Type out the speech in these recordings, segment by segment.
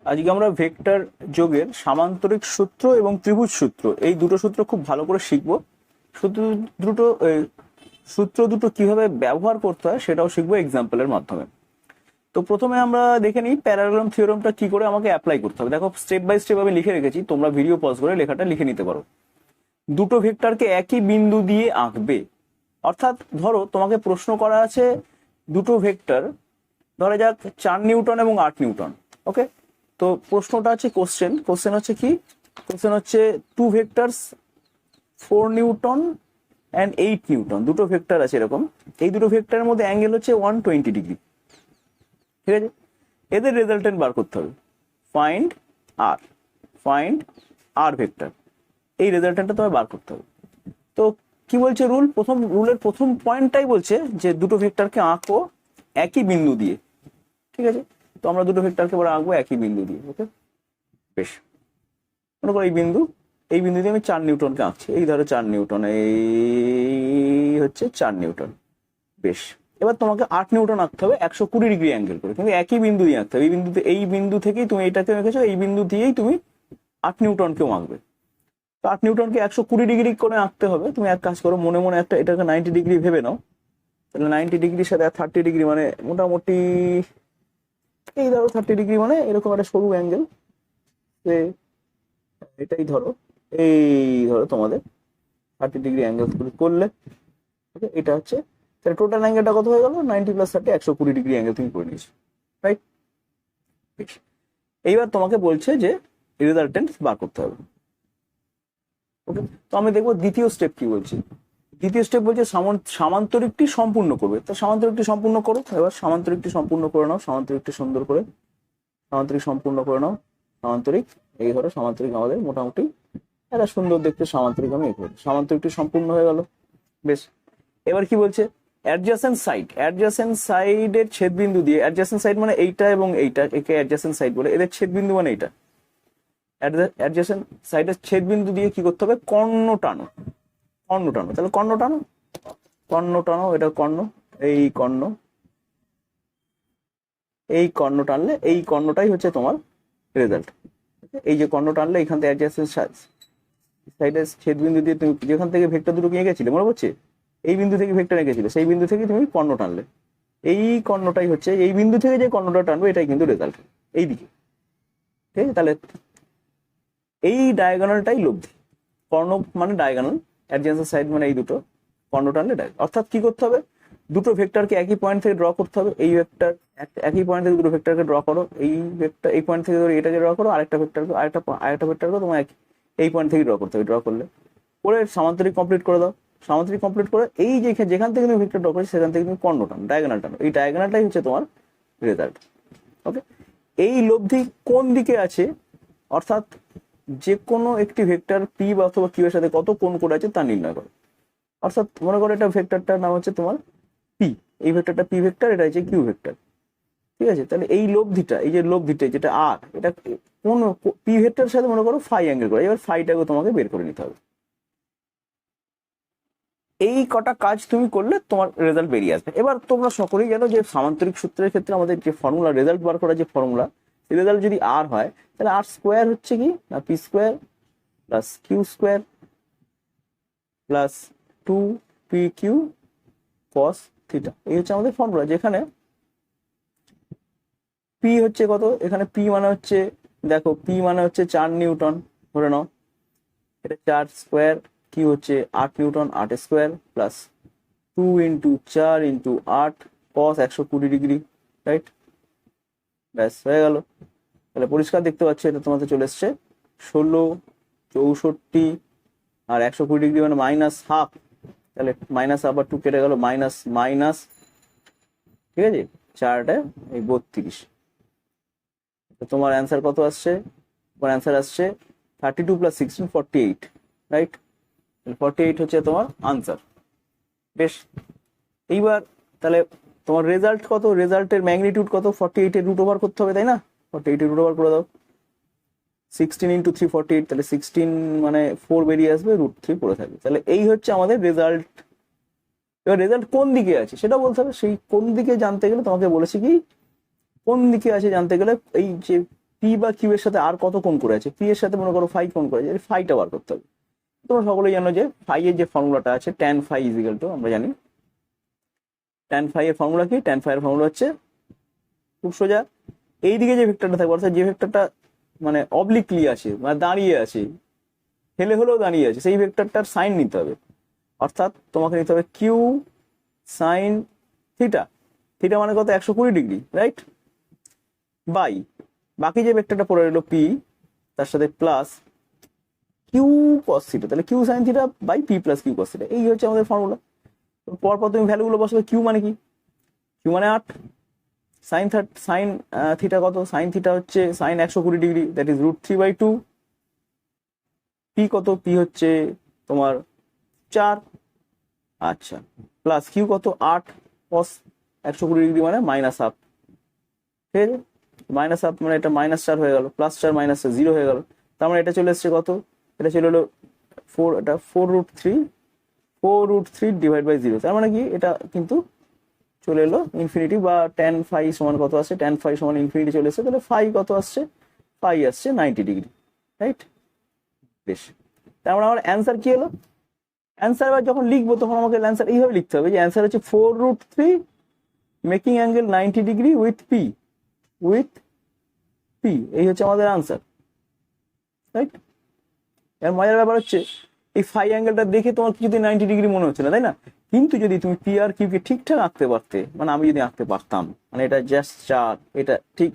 আজকে আমরা ভেক্টর যোগের সামান্তরিক সূত্র এবং ত্রিভুজ সূত্র এই দুটো সূত্র খুব ভালো করে শিখবো। সূত্র দুটো সূত্র দুটো কিভাবে ব্যবহার করতে হয় সেটাও শিখবো এক্সাম্পলের মাধ্যমে। তো প্রথমে আমরা দেখে নিই প্যারালেলোগ্রাম থিওরেমটা কি করে আমাকে অ্যাপ্লাই করতে হবে। দেখো স্টেপ বাই স্টেপ আমি লিখে রেখেছি, তোমরা ভিডিও পজ করে লেখাটা লিখে নিতে পারো। দুটো ভেক্টরকে একই বিন্দু দিয়ে আঁকবে, অর্থাৎ ধরো তোমাকে প্রশ্ন করা আছে দুটো ভেক্টর, ধরা যাক 4 নিউটন এবং 8 নিউটন। ওকে, তো প্রশ্নটা আছে কোশ্চেন হচ্ছে কি, কোশ্চেন হচ্ছে two vectors 4 newton and 8 newton, দুটো ভেক্টর আছে এরকম, এই দুটো ভেক্টরের মধ্যে অ্যাঙ্গেল হচ্ছে 120 ডিগ্রি। ঠিক আছে, এদের রেজাল্টেন্ট বার করতে হবে। ফাইন্ড আর ভেক্টর, এই রেজাল্টেন্টটা তোমায় বার করতে হবে। তো কি বলছে রুলের প্রথম পয়েন্টটাই বলছে যে দুটো ভেক্টরকে আঁকো একই বিন্দু দিয়ে। ঠিক আছে, তো আমরা দুটো ভেক্টরকে এবার আঁকবো একই বিন্দু দিয়ে। ওকে, বেশ, মনে করো এই বিন্দু দিয়ে আমি 4 নিউটনকে আঁকছি। এই ধরো 4 নিউটন, এই হচ্ছে 4 নিউটন। বেশ, এবার তোমাকে 8 নিউটন আঁকতে হবে 120 ডিগ্রি অ্যাঙ্গেল করে, কিন্তু একই বিন্দু দিয়ে আঁকতে হবে। এই বিন্দু থেকেই তুমি এইটাকে রেখেছো, এই বিন্দু দিয়েই তুমি 8 নিউটনকেও আঁকবে। তো 8 নিউটনকে 120 ডিগ্রি করে আঁকতে হবে। তুমি এক কাজ করো, মনে মনে একটা এটাকে 90 ডিগ্রি ভেবে নাও। তাহলে 90 ডিগ্রির সাথে 30 ডিগ্রি মানে মোটামুটি এই ধরো 30 ডিগ্রি মানে এরকম একটা সরু অ্যাঙ্গেল। এটাই ধরো, এই ধরো তোমাদের 30 ডিগ্রি অ্যাঙ্গেল করলে এটা হচ্ছে, তাহলে টোটাল অ্যাঙ্গেলটা কত হয়ে গেল? 90 প্লাস 30 120 ডিগ্রি অ্যাঙ্গেল তুমি করে নিয়েছো, রাইট? এইবার তোমাকে বলছে যে রেজাল্টেন্ট বার করতে হবে। ওকে, তো আমি দেখবো দ্বিতীয় স্টেপ কি বলছি। দ্বিতীয় স্টেপ বলছে সামান্তরিকটি সম্পূর্ণ করবে। তো সামান্তরিকটি সম্পূর্ণ করো, এবার সামান্তরিকটি সম্পূর্ণ করে নাও, সামান্তরিকটি সুন্দর করে সামান্তরিক সম্পূর্ণ করে নাও। সামান্তরিক, এই ধরো সামান্তরিক আমাদের মোটামুটি একটা সুন্দর দেখতে সামান্তরিক আমি এঁকে, সামান্তরিকটি সম্পূর্ণ হয়ে গেল। বেশ, এবার কি বলছে অ্যাডজাসেন্ট সাইডের ছেদবিন্দু দিয়ে, অ্যাডজাসেন্ট সাইড মানে এইটা এবং এইটা, একে অ্যাডজাসেন্ট সাইড বলে, এদের ছেদবিন্দু মানে এইটা। অ্যাডজাসেন্ট সাইডের ছেদবিন্দু দিয়ে কি করতে হবে? কর্ণ টানো। তাহলে কর্ণ টানো, এটা কর্ণ, এই কর্ণ টানলে এই কর্ণটাই হচ্ছে তোমার রেজাল্ট। এই যে কর্ণ টানলে এখান থেকে অ্যাডজাসেন্ট সাইডের ছেদবিন্দু দিয়ে তুমি যেখান থেকে ভেক্টর দুটো এঁকেছিলে, মনে পড়ছে? এই বিন্দু থেকে ভেক্টর এঁকেছিলে, সেই বিন্দু থেকে তুমি কর্ণ টানলে, এই কর্ণটাই হচ্ছে, এই বিন্দু থেকে যে কর্ণটা টানবে এটাই কিন্তু রেজাল্ট এইদিকে। ঠিক আছে, তাহলে এই ডায়াগোনালটাই লব্ধি। কর্ণ মানে ডায়াগোনাল, অ্যাডজেন্সেন্ট সাইড মানে এই দুটো, কর্ণ টানলে ডায়াগোনাল। অর্থাৎ কি করতে হবে? দুটো ভেক্টরকে একই পয়েন্ট থেকে ড্র করতে হবে। এই ভেক্টর একই পয়েন্ট থেকে দুটো ভেক্টরকে ড্র করো, এই ভেক্টর এই পয়েন্ট থেকে ধরে এটাকে ড্র করো, আরেকটা ভেক্টরকে তোমার এই পয়েন্ট থেকে ড্র করতে হবে। ড্র করে সামান্তরিক কমপ্লিট করে দাও। সামান্তরিক কমপ্লিট করে এই যে যেখান থেকে তুমি ভেক্টর ড্র করছো সেখান থেকে তুমি কর্ণ টানো, ডায়াগোনাল টানো। এই ডায়াগোনালটাই হচ্ছে তোমার রেজাল্ট। ওকে, এই লব্ধি কোন দিকে আছে, অর্থাৎ যে কোনো একটি ভেক্টর পি বা অথবা কিউ এর সাথে কত কোণ করে আছে তা নির্ণয় করো। অর্থাৎ মনে করো এটা ভেক্টরটার নাম হচ্ছে তোমার পি, এই ভেক্টরটা পি ভেক্টর, এটা হচ্ছে কিউ ভেক্টর। ঠিক আছে, তাহলে এই লব্ধিটা, এই যে লব্ধিটা যেটা আর, এটা কোন পি ভেক্টরের সাথে মনে করো ফাই অ্যাঙ্গেল করে। এবার ফাইটাকে তোমাকে বের করে নিতে হবে। এই কটা কাজ তুমি করলে তোমার রেজাল্ট বেরিয়ে আসবে। এবার তোমরা সকলেই জানো যে সামান্তরিক সূত্রের ক্ষেত্রে আমাদের যে ফর্মুলা, রেজাল্ট বার করার যে ফর্মুলা, সেই রেজাল্ট যদি আর হয় তাহলে আর স্কোয়ার হচ্ছে কি না P square plus Q square plus 2pq cos theta. এই হচ্ছে আমাদের ফর্মুলা, যেখানে পি হচ্ছে কত, এখানে পি মানে হচ্ছে, দেখো পি মানে হচ্ছে 4 নিউটন ধরে নাও, এটা 4 স্কোয়ার, কি হচ্ছে 8 Newton, 8 square plus 2 into 4 into 8 cos 120 degree, right? ব্যাস হয়ে গেল। তাহলে পরিষ্কার দেখতে পাচ্ছ এটা তোমাদের চলে এসছে 16, 64 আর 120 ডিগ্রি মানে মাইনাস হাফ। তাহলে মাইনাস আবার 2 কেটে গেল, মাইনাস, ঠিক আছে, 4টা এই 32। তোমার অ্যান্সার কত আসছে? তোমার অ্যান্সার আসছে 32 প্লাস 16 48, রাইট? 48 হচ্ছে তোমার আনসার। বেশ, এইবার তাহলে তোমার রেজাল্ট কত, রেজাল্টের ম্যাগনিটিউড কত? 48 এর রুট ওভার করতে হবে, তাই না? 48 এর রুট ওভার করে দাও, 16 ইন্টু 3 48, তাহলে 16 মানে 4 বেরিয়ে আসবে, √3 পড়ে থাকবে। তাহলে এই হচ্ছে আমাদের রেজাল্ট। এবার রেজাল্ট কোন দিকে আছে সেটা বলতে হবে। সেই কোন দিকে জানতে গেলে তোমাকে বলেছি কি, কোন দিকে আছে জানতে গেলে এই যে পি বা কিউ এর সাথে আর কত কোণ করে আছে, পি এর সাথে মনে করো ফাই কোণ করে আছে, ফাইটা বার করতে হবে। তোমরা সকলেই জানো যে ফাই এর যে ফর্মুলাটা আছে tan phi is equal to, আমরা জানি ট্যান ফাই এর ফর্মুলা কি, ট্যান ফাই এর ফর্মুলা হচ্ছে খুব সোজা, এইদিকে যে ভেক্টরটা থাকবে অর্থাৎ যে ভেক্টরটা মানে অবলিকলি আছে মানে দাঁড়িয়ে আছে, হেলে হলেও দাঁড়িয়ে আছে, সেই ভেক্টরটার সাইন নিতে হবে। অর্থাৎ তোমাকে নিতে হবে কিউ সাইন থিটা, থিটা মানে কত 120 ডিগ্রি, রাইট, বাই বাকি যে ভেক্টরটা পড়ে রইলো পি, তার সাথে প্লাস কিউ কস থিটা, তাহলে Q sine theta by P plus Q cos theta, এই হচ্ছে আমাদের ফর্মুলা। পরপর তুমি ভ্যালুগুলো বসাবে, কিউ মানে কি, কিউ মানে 8, সাইন থিটা কত, সাইন থিটা হচ্ছে sine 120 degree, that is √3/2, P কত, পি হচ্ছে তোমার 4, আচ্ছা, প্লাস কিউ কত 8 কস 120 ডিগ্রি মানে -1/2, ঠিক আছে, -1/2 মানে এটা -4 হয়ে গেল, +4 -4 0 হয়ে গেল, তার মানে এটা চলে এসছে কত, এটা চলে এলো 4, এটা 4√3 ডিভাইড বাই 0, তার মানে কি এটা কিন্তু চলে এলো ইনফিনিটি, বা ট্যান ফাই সমান কত আসছে, ট্যান ফাই সমান ইনফিনিটি চলে এসছে, তাহলে ফাই কত আসছে, ফাই আসছে 90 ডিগ্রি, রাইট। বেশ, তার মানে আমার অ্যান্সার কি হলো, অ্যান্সার এবার যখন লিখবো তখন আমাকে অ্যান্সার এইভাবে লিখতে হবে যে অ্যান্সার হচ্ছে 4√3 making angle 90 degree with P, এই হচ্ছে আমাদের আনসার, রাইট। এর মজার ব্যাপার হচ্ছে এই ফাই অ্যাঙ্গেলটা দেখে তোমার কিছু 90 ডিগ্রি মনে হচ্ছে না, তাই না, কিন্তু যদি তুমি পি আর কিউকে ঠিকঠাক আঁকতে পারতে, মানে আমি যদি আঁকতে পারতাম, মানে এটা জাস্ট 4, এটা ঠিক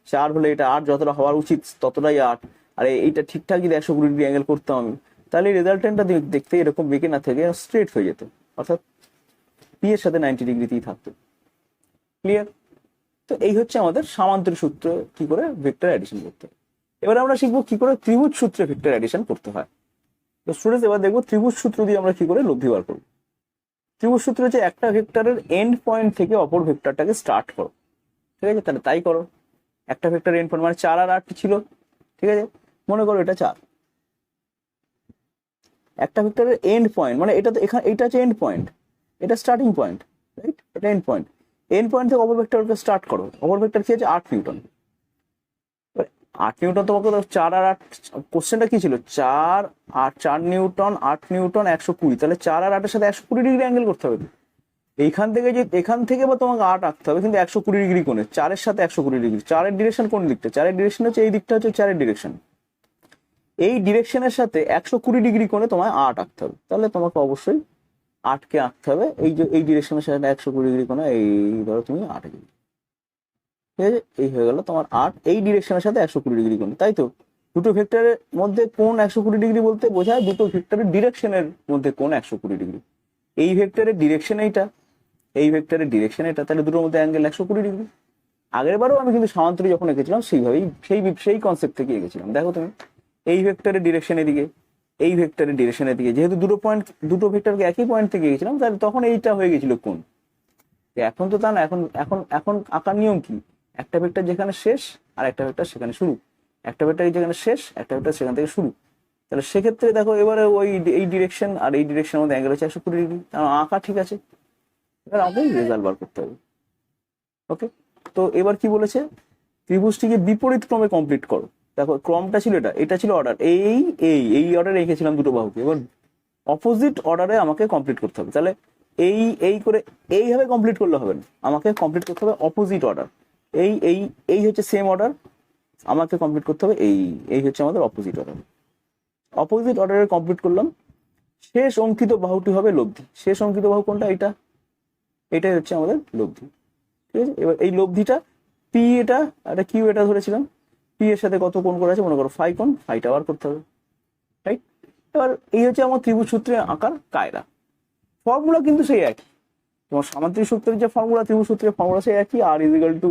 4 হলে এটা 8 যতটা হওয়ার উচিত ততটাই 8, আর এইটা ঠিকঠাক যদি 120 ডিগ্রি অ্যাঙ্গেল করতাম আমি, তাহলে রেজাল্টেন্টটা দেখতে এরকম বেঁকে না থেকে স্ট্রেট হয়ে যেত, অর্থাৎ পি এর সাথে 90 ডিগ্রিতেই থাকতো, ক্লিয়ার। তো এই হচ্ছে আমাদের সামান্তরিক সূত্র কি করে ভেক্টর অ্যাডিশন করতে হয়। এবার আমরা শিখবো কি করে ত্রিভুজ সূত্রে ভেক্টর অ্যাডিশন করতে হয়। তো স্টুডেন্টস এবার দেখবো ত্রিভুজ সূত্র দিয়ে আমরা কি করে লব্ধি বার করবো। ত্রিভুজ সূত্র হচ্ছে একটা ভেক্টরের এন্ড পয়েন্ট থেকে অপর ভেক্টরটাকে স্টার্ট করো, ঠিক আছে, তাহলে তাই করো। একটা ভেক্টরের এন্ড পয়েন্ট মানে 4 আর 8 ছিল, ঠিক আছে, মনে করো এটা 4, একটা ভেক্টরের এন্ড পয়েন্ট মানে এটা তো এখানে, এটা হচ্ছে এন্ড পয়েন্ট, এটা স্টার্টিং পয়েন্ট, রাইট, এটা এন্ড পয়েন্ট, এন্ড পয়েন্ট থেকে অপর ভেক্টরকে স্টার্ট করো, অপর ভেক্টর কি আছে 8 নিউটন, 8 নিউটন তোমাকে 4 আর 8, কোশ্চেনটা কি ছিল 4 নিউটন 8 নিউটন 120, তাহলে 4 আর 8 এর সাথে 120 ডিগ্রি অ্যাঙ্গেল করতে হবে। এইখান থেকে যে এখান থেকে বা তোমাকে 8 আঁকতে হবে কিন্তু 120 ডিগ্রি কোণে, 4 এর সাথে 120 ডিগ্রি, 4 এর ডিরেকশন কোন দিকটা, 4 এর ডিরেকশন হচ্ছে এই দিকটা, হচ্ছে 4 এর ডিরেকশন, এই ডিরেকশনের সাথে 120 ডিগ্রি কোণে তোমায় 8 আঁকতে হবে, তাহলে তোমাকে অবশ্যই 8 কে আঁকতে হবে এই যে এই ডিরেকশনের সাথে 120 ডিগ্রি কোণে, এই ধরো তুমি 8 ডিগ্রি, ঠিক আছে, এই হয়ে গেল তোমার 8 এই ডিরেকশনের সাথে 120 ডিগ্রি কোণ, তাই তো। দুটো ভেক্টরের মধ্যে কোণ 120 ডিগ্রি বলতে বোঝায় দুটো ভেক্টরের ডিরেকশনের মধ্যে কোণ 120 ডিগ্রি, এই ভেক্টরের ডিরেকশন এইটা, এই ভেক্টরের ডিরেকশন এটা, তাহলে দুটোর মধ্যে অ্যাঙ্গেল 120 ডিগ্রি। আগের বারও আমি কিন্তু সমান্তরাল যখন এঁকেছিলাম সেইভাবেই সেই কনসেপ্ট থেকে এঁকেছিলাম। দেখো তুমি এই ভেক্টরের ডিরেকশন এদিকে, এই ভেক্টরের ডিরেকশন এদিকে, যেহেতু দুটো ভেক্টরকে একই পয়েন্ট থেকে এঁকেছিলাম তাহলে তখন এইটা হয়ে গেছিল কোণ। এখন তো তা না, এখন এখন এখন আঁকার নিয়ম কি, একটা ভেক্টর যেখানে শেষ আর একটা ভেক্টর সেখানে শুরু, একটা ভেক্টর যেখানে শেষ একটা ভেক্টর সেখান থেকে শুরু, তাহলে সেক্ষেত্রে দেখো এবারে ওই এই ডিরেকশন আর এই ডিরেকশনের মধ্যে অ্যাঙ্গেল হচ্ছে 120 ডিগ্রি, আঁকা ঠিক আছে, এবার আমাদের রেজাল্ট বার করতে হবে। ওকে, তো এবার কি বলেছে, ত্রিভুজটিকে বিপরীত ক্রমে কমপ্লিট করো। দেখো ক্রমটা ছিল এটা ছিল অর্ডার, এই অর্ডারে রেখেছিলাম দুটো বাহুকে, এবার অপোজিট অর্ডারে আমাকে কমপ্লিট করতে হবে। তাহলে এই করে এইভাবে কমপ্লিট করলে হবে না, আমাকে কমপ্লিট করতে হবে অপোজিট অর্ডার, এই হচ্ছে সেম অর্ডার, আমাকে কমপ্লিট করতে হবে এই হচ্ছে আমাদের অপোজিট অর্ডার, অপোজিট অর্ডারে কমপ্লিট করলাম। শেষ অঙ্কিত বাহুটি হবে লব্ধি, শেষ অঙ্কিত বাহু কোনটা, এটাই হচ্ছে আমাদের লব্ধি, ঠিক আছে। এবার এই লব্ধিটা পি এটা কিউ এটা ধরেছিলাম, পি এর সাথে কত কোণ করে আছে মনে করো ফাই কোণ, ফাইটা বার করতে হবে, রাইট। এবার এই হচ্ছে আমার ত্রিভুজ সূত্রের আঁকার কায়দা, ফর্মুলা কিন্তু সেই একই, তোমার সামান্তরিক সূত্রের যে ফর্মুলা ত্রিভুজ সূত্রের ফর্মুলা সেই একই, আর equal to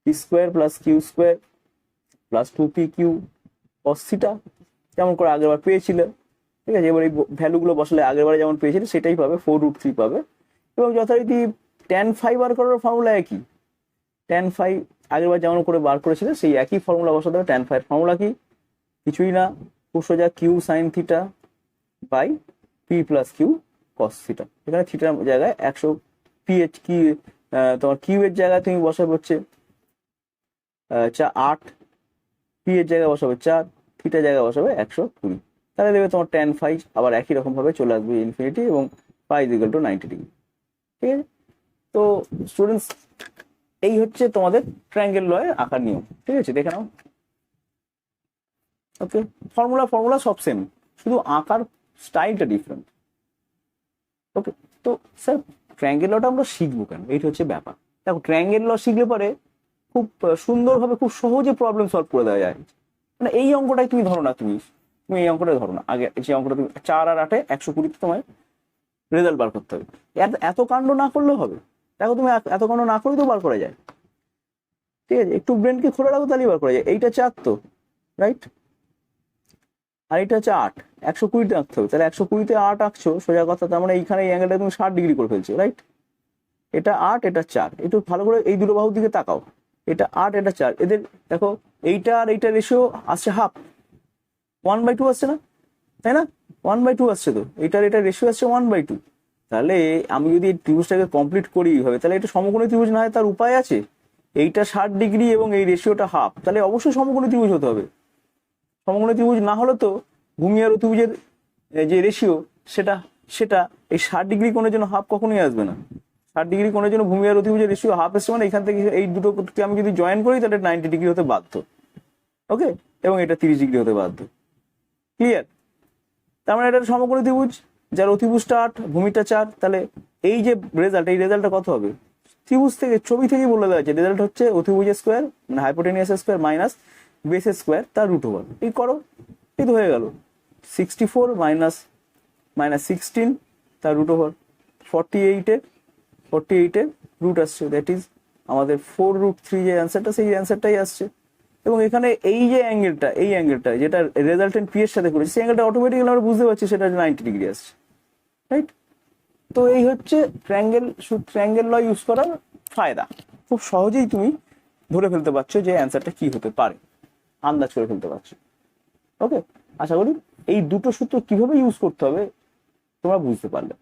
P square plus Q square plus 2p Q cos theta, যেমন করে আগেরবার পেয়েছিলে, ঠিক আছে। এবার এই ভ্যালুগুলো বসালে আগেরবারে যেমন পেয়েছিলে সেটাই পাবে, 4√3 পাবে, এবং যথারীতি ট্যান ফাই বার করার ফর্মুলা একই, ট্যান ফাই আগেরবার যেমন করে বার করেছিল সেই একই ফর্মুলা বসাতে হবে। ট্যান ফাই এর ফর্মুলা কি, কিছুই না, খুব সোজা Q sine theta by P plus Q cos theta, এখানে থিটার জায়গায় 100 পি এইচ কি তোমার কিউ এর জায়গায় তুমি বসাবে হচ্ছে 8 পি এর জায়গায় বসাবে 4, থিটার জায়গায় বসাবে 120, তাহলে দেবে তোমার tan phi আবার একই রকম ভাবে চলে আসবে ইনফিনিটি এবং phi = 90 ডিগ্রি। ঠিক আছে, তো স্টুডেন্টস এই হচ্ছে তোমাদের ট্রায়াঙ্গেল লয়ের আঁকার নিয়ম। ঠিক আছে, দেখে নাও। ওকে, ফর্মুলা সব সেম, শুধু আঁকার স্টাইলটা ডিফারেন্ট। ওকে, তো স্যার ট্রায়াঙ্গেল লটা আমরা শিখবো কেন, এইটা হচ্ছে ব্যাপার। দেখো, ট্রায়াঙ্গেল ল শিখলে পরে খুব সুন্দরভাবে খুব সহজে প্রবলেম সলভ করে দেওয়া যায়। মানে এই অঙ্কটাই তুমি ধরো না, তুমি এই অঙ্কটাই ধরো না, আগে যে অঙ্কটা তুমি 4 আর 8 120 তোমায় রেজাল্ট বার করতে হবে। এত কাণ্ড না করলেও হবে। দেখো, তুমি এত কাণ্ড না করেই তো বার করা যায়। ঠিক আছে, একটু ব্রেনকে খোলা রাখো, তাহলেই বার করা যায়। এইটা 4 তো, রাইট, আর এটা হচ্ছে 8, 120 আঁকতে হবে। তাহলে 120-তে 8 আঁকছো, সোজা কথা, তার মানে এইখানে এই অ্যাঙ্গেলটা তুমি 60 ডিগ্রি করে ফেলছো, রাইট। এটা 8, এটা 4, একটু ভালো করে এই দুটো বাহুর দিকে তাকাও। এটা 8, এটা 4, এদের দেখো এইটা আর এইটা রেশিও আসছে হাফ, 1/2 আসছে না, তাই না? 1/2 আসছে তো, এইটার এটা রেশিও আসছে 1/2। তাহলে আমি যদি এই ত্রিভুজটাকে কমপ্লিট করি এইভাবে, তাহলে এটা সমকোণী ত্রিভুজ না হয় তার উপায় আছে? এইটা 60 ডিগ্রি এবং এই রেশিওটা হাফ, তাহলে অবশ্যই সমকোণী ত্রিভুজ হতে হবে। সমকোণী ত্রিভুজ না হলে তো ভূমি আর অতিভুজের যে রেশিও সেটা সেটা এই 60 ডিগ্রি কোণের জন্য হাফ কখনোই আসবে না। 60 ডিগ্রি কোণের জন্য ভূমি আর অতিভুজের রেশিও হাফ এসছে, মানে এখান থেকে এই দুটোকে আমি যদি জয়েন করি তাহলে 90 ডিগ্রি হতে বাধ্য। ওকে, এবং এটা 30 ডিগ্রি হতে বাধ্য। ক্লিয়ার? তার মানে এটা সমকোণী ত্রিভুজ, যার অতিভুজটা 8, ভূমিটা 4। তাহলে এই যে রেজাল্ট, এই রেজাল্টটা কত হবে? ত্রিভুজ থেকে, ছবি থেকেই বলে দেওয়া আছে, রেজাল্ট হচ্ছে অতিভুজের স্কোয়ার মানে হাইপোটেনিয়াস স্কোয়ার মাইনাস বেসের স্কোয়ার তার রুট ওভার। এই করো, এই তো হয়ে গেল। 64 মাইনাস 16 তার রুট ওভার 48-এর রুট আসছে, দ্যাট ইজ আমাদের 4√3 যে অ্যান্সারটা, সেই অ্যান্সারটাই আসছে। এবং এখানে এই যে অ্যাঙ্গেলটা, এই অ্যাঙ্গেলটা যেটা রেজাল্টেন্ট পি এর সাথে করেছে, সেই অ্যাঙ্গেলটা অটোমেটিক্যালি আমরা বুঝতে পারছি সেটা 90 ডিগ্রি আসছে, রাইট। তো এই হচ্ছে ট্রায়াঙ্গেল ল ইউজ করার ফায়দা। খুব সহজেই তুমি ধরে ফেলতে পারছো যে অ্যান্সারটা কি হতে পারে, আন্দাজ করে ফেলতে পারছো। ওকে, আশা করি এই দুটো সূত্র কিভাবে ইউজ করতে হবে তোমরা বুঝতে পারলে।